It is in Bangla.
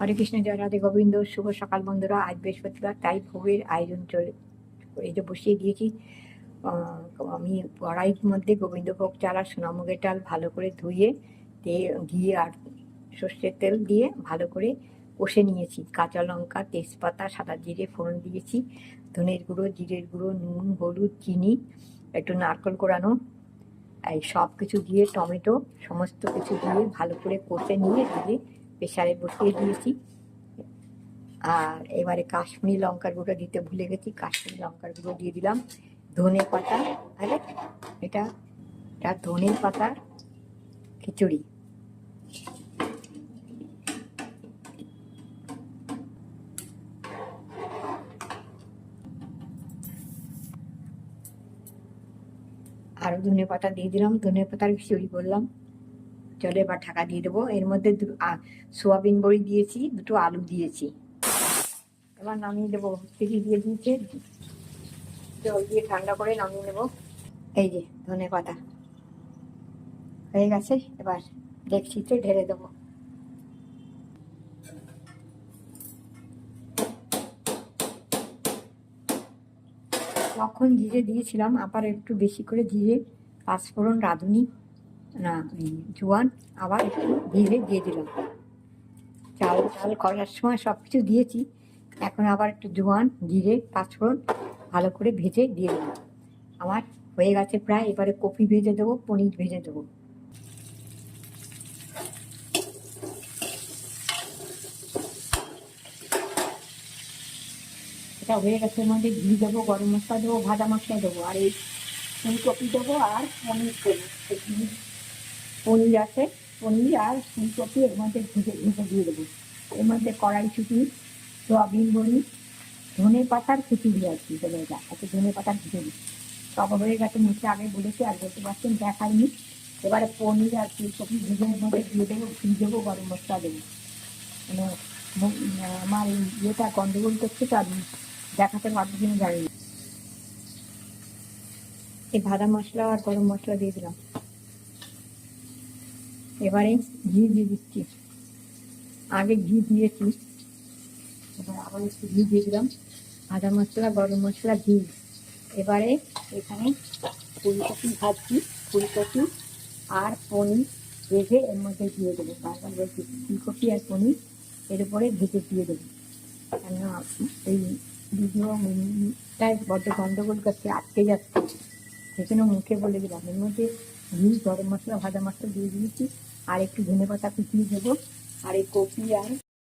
হরে কৃষ্ণ, জয় রাধে গোবিন্দ। শুভ সকাল বন্ধুরা। আজ বৃহস্পতিবার, তাই ভোগের আয়োজন চলে এই যে বসিয়ে দিয়েছি। আমি কড়াইয়ের মধ্যে গোবিন্দভোগ চাল আর সোনামুগের ডাল ভালো করে ধুয়ে ঘি আর সর্ষের তেল দিয়ে ভালো করে কষে নিয়েছি। কাঁচা লঙ্কা, তেজপাতা, সাদা জিরে ফোড়ন দিয়েছি। ধনের গুঁড়ো, জিরের গুঁড়ো, নুন, হলুদ, চিনি, একটু নারকেল কোড়ানো, এই সব কিছু দিয়ে টমেটো সমস্ত কিছু দিয়ে ভালো করে কষে নিয়ে দিয়ে প্রেসারে বসিয়ে দিয়েছি। আর এবারে কাশ্মীরি লঙ্কার গুঁড়ো দিতে ভুলে গেছি, কাশ্মীরি লঙ্কার গুঁড়ো দিয়ে দিলাম। ধনে পাতা, আরে এটা ধনে পাতার খিচুড়ি। আরও ধনে পাতা দিয়ে দিলাম, ধনে পাতার খিচুড়ি করলাম। চলে এবার ঢাকা দিয়ে দেবো। এর মধ্যে সোয়াবিন বড়ি দিয়েছি, দুটো আলু দিয়েছি। এবার নামিয়ে দেবো। চিনি দিয়ে দিয়েছে, জল দিয়ে ঠান্ডা করে নামিয়ে নেবো। এই যে ধনে পাতা হয়ে গেছে, এবার ডেকচিতে ঢেলে দেবো। তখন জিরে দিয়েছিলাম, আবার একটু বেশি করে জিরে, পাঁচফোড়ন, রাঁধুনি না জোয়ান, আবার একটু জিরে দিয়ে দিলাম। চাল করার সময় সব কিছু দিয়েছি, এখন আবার একটু জোয়ান, জিরে, পাঁচফোড়ন ভালো করে ভেজে দিয়ে দিলাম। আমার হয়ে গেছে প্রায়। এবারে কপি ভেজে দেবো, পনির ভেজে দেবো। এটা হয়ে গেছে। এর মধ্যে ঘি দেবো, গরম মশলা দেবো, ভাজা মশলা দেবো, আর এই ফুলকপি দেবো আর পনির দেবো। পনির আছে, পনির আর ফুলকপি এর মধ্যে ভেজে দিয়ে দেবো। এর মধ্যে কড়াইশুঁটি, সোয়াবিন বড়ি, ধনে পাতার খিচুড়ি আর কি দেবো। এটা আছে ধনে পাতার খিচুড়ি। সব হয়ে গেছে, মুখে আগে বলেছি আর বলতে পারছেন, দেখাইনি। এবারে পনির আর ফুলকপি ভেজে এর মধ্যে দিয়ে দেবো, ঘি দেবো, গরম মশলা দেবো। মানে আমার এই ইয়েটা গন্ডগোল করছে, তো আমি দেখাতে পারবো কিনা জানি না। এই ভাজা মশলা আর গরম মশলা দিয়ে দিলাম। এবারে ঘি দিয়ে দিচ্ছি, আগে ঘি দিয়েছি, এবার আবার একটু ঘি দিয়ে দিলাম। ভাজা মশলা, গরম মশলা, ঘি। এবারে এখানে ফুলকপি ভাজছি, ফুলকপি আর পনির ভেজে এর মধ্যে দিয়ে দেবো। বারবার বলছি, ফুলকপি আর পনির এর উপরে ভেজে দিয়ে দেবো। কেন এই ভিডিওটায় বড্ড গন্ডগোল করছে, আটকে যাচ্ছে, সেজন্য মুখে বলে দিলাম। এর মধ্যে ঘি, গরম মশলা, ভাজা মশলা দিয়ে দিয়েছি, আর একটু ধনে পাতা কুচিয়ে দেবো, আর এই কপি আর